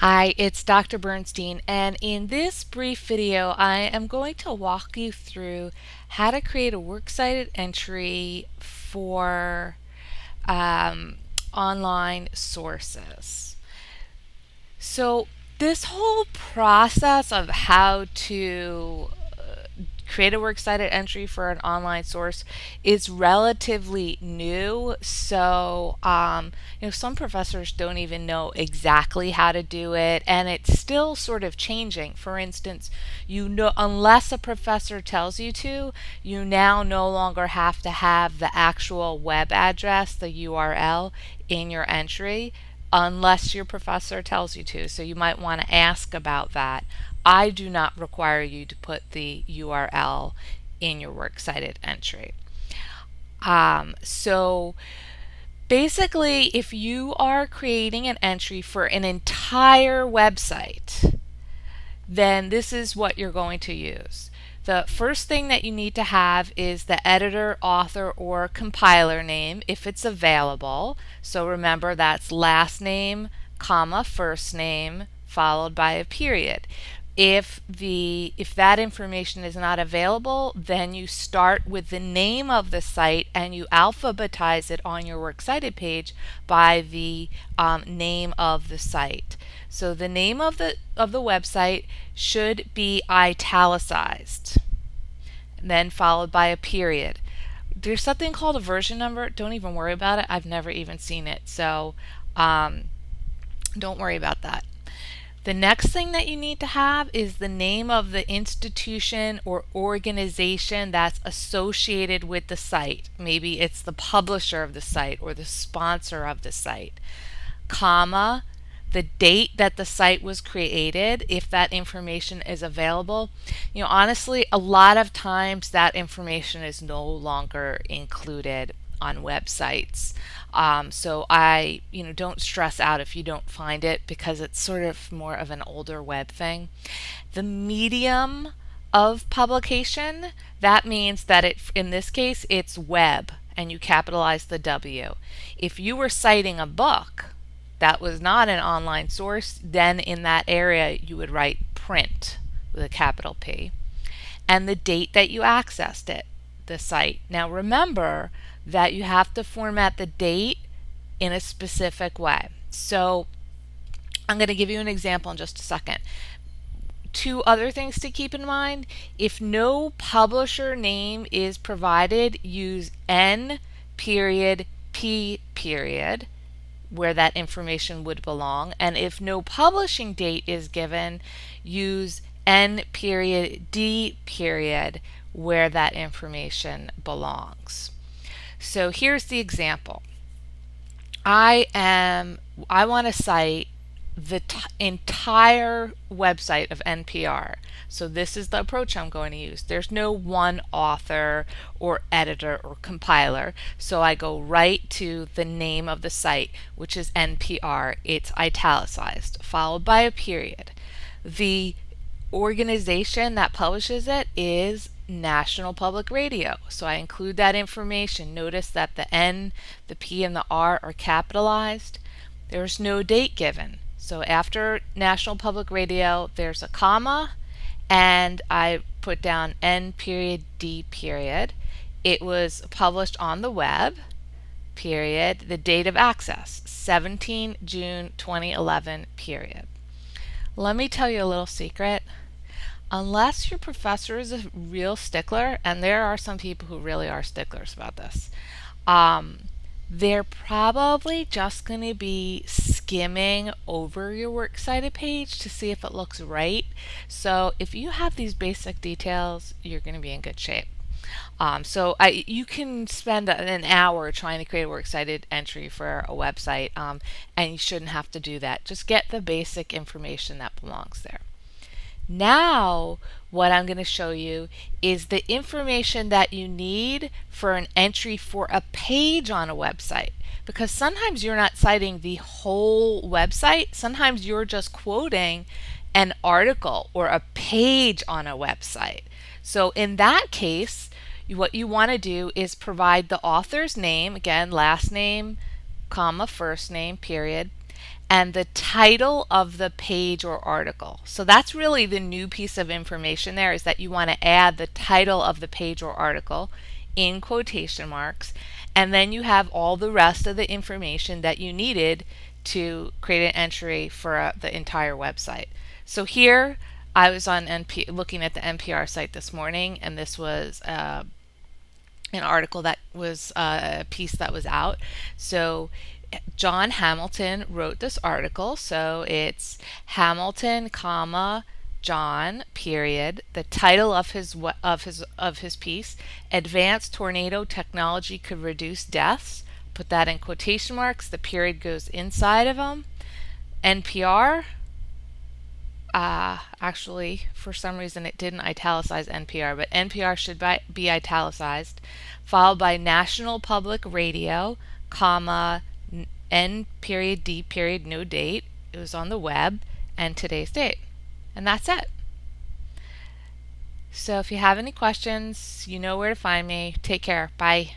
Hi, it's Dr. Bernstein, and in this brief video, I am going to walk you through how to create a works cited entry for um, online sources. So, this whole process of how to create a works cited entry for an online source is relatively new. So, some professors don't even know exactly how to do it, and it's still sort of changing. For instance, unless a professor tells you to, you now no longer have to have the actual web address, the URL, in your entry unless your professor tells you to. So you might want to ask about that. I do not require you to put the URL in your works cited entry. So basically, if you are creating an entry for an entire website, then this is what you're going to use. The first thing that you need to have is the editor, author, or compiler name if it's available. So remember, that's last name, comma, first name, followed by a period. If that information is not available, then you start with the name of the site and you alphabetize it on your works cited page by the name of the site. So the name of the website should be italicized, and then followed by a period. There's something called a version number. Don't even worry about it. I've never even seen it, so don't worry about that. The next thing that you need to have is the name of the institution or organization that's associated with the site. Maybe it's the publisher of the site or the sponsor of the site, comma, the date that the site was created, if that information is available. Honestly, a lot of times that information is no longer included on websites. So don't stress out if you don't find it, because it's sort of more of an older web thing. The medium of publication, that means that in this case, it's web, and you capitalize the W. If you were citing a book that was not an online source, then in that area you would write print with a capital P, and the date that you accessed it, the site. Now remember that you have to format the date in a specific way. So I'm going to give you an example in just a second. Two other things to keep in mind: if no publisher name is provided, use N period P period where that information would belong, and if no publishing date is given, use N period D period where that information belongs. So here's the example. I want to cite the entire website of NPR. So this is the approach I'm going to use. There's no one author or editor or compiler. So I go right to the name of the site, which is NPR. It's italicized, followed by a period. The organization that publishes it is National Public Radio. So I include that information. Notice that the N, the P, and the R are capitalized. There's no date given. So after National Public Radio, there's a comma, and I put down N period D period. It was published on the web, period. The date of access, 17 June 2011, period. Let me tell you a little secret. Unless your professor is a real stickler, and there are some people who really are sticklers about this, they're probably just going to be skimming over your works cited page to see if it looks right. So if you have these basic details, you're going to be in good shape. You can spend an hour trying to create a works cited entry for a website, and you shouldn't have to do that. Just get the basic information that belongs there. Now, what I'm going to show you is the information that you need for an entry for a page on a website. Because sometimes you're not citing the whole website, sometimes you're just quoting an article or a page on a website. So in that case, what you want to do is provide the author's name, again, last name, comma, first name, period, and the title of the page or article. So that's really the new piece of information there, is that you want to add the title of the page or article in quotation marks, and then you have all the rest of the information that you needed to create an entry for the entire website. So here I was on looking at the NPR site this morning, and this was an article that was a piece that was out. So John Hamilton wrote this article. So it's Hamilton, comma, John, period. The title of his piece: Advanced tornado technology could reduce deaths. Put that in quotation marks. The period goes inside of them. NPR. Actually, for some reason it didn't italicize NPR, but NPR should be italicized, followed by National Public Radio, comma, N period D period, no date. It was on the web, and today's date. And that's it. So if you have any questions, you know where to find me. Take care. Bye.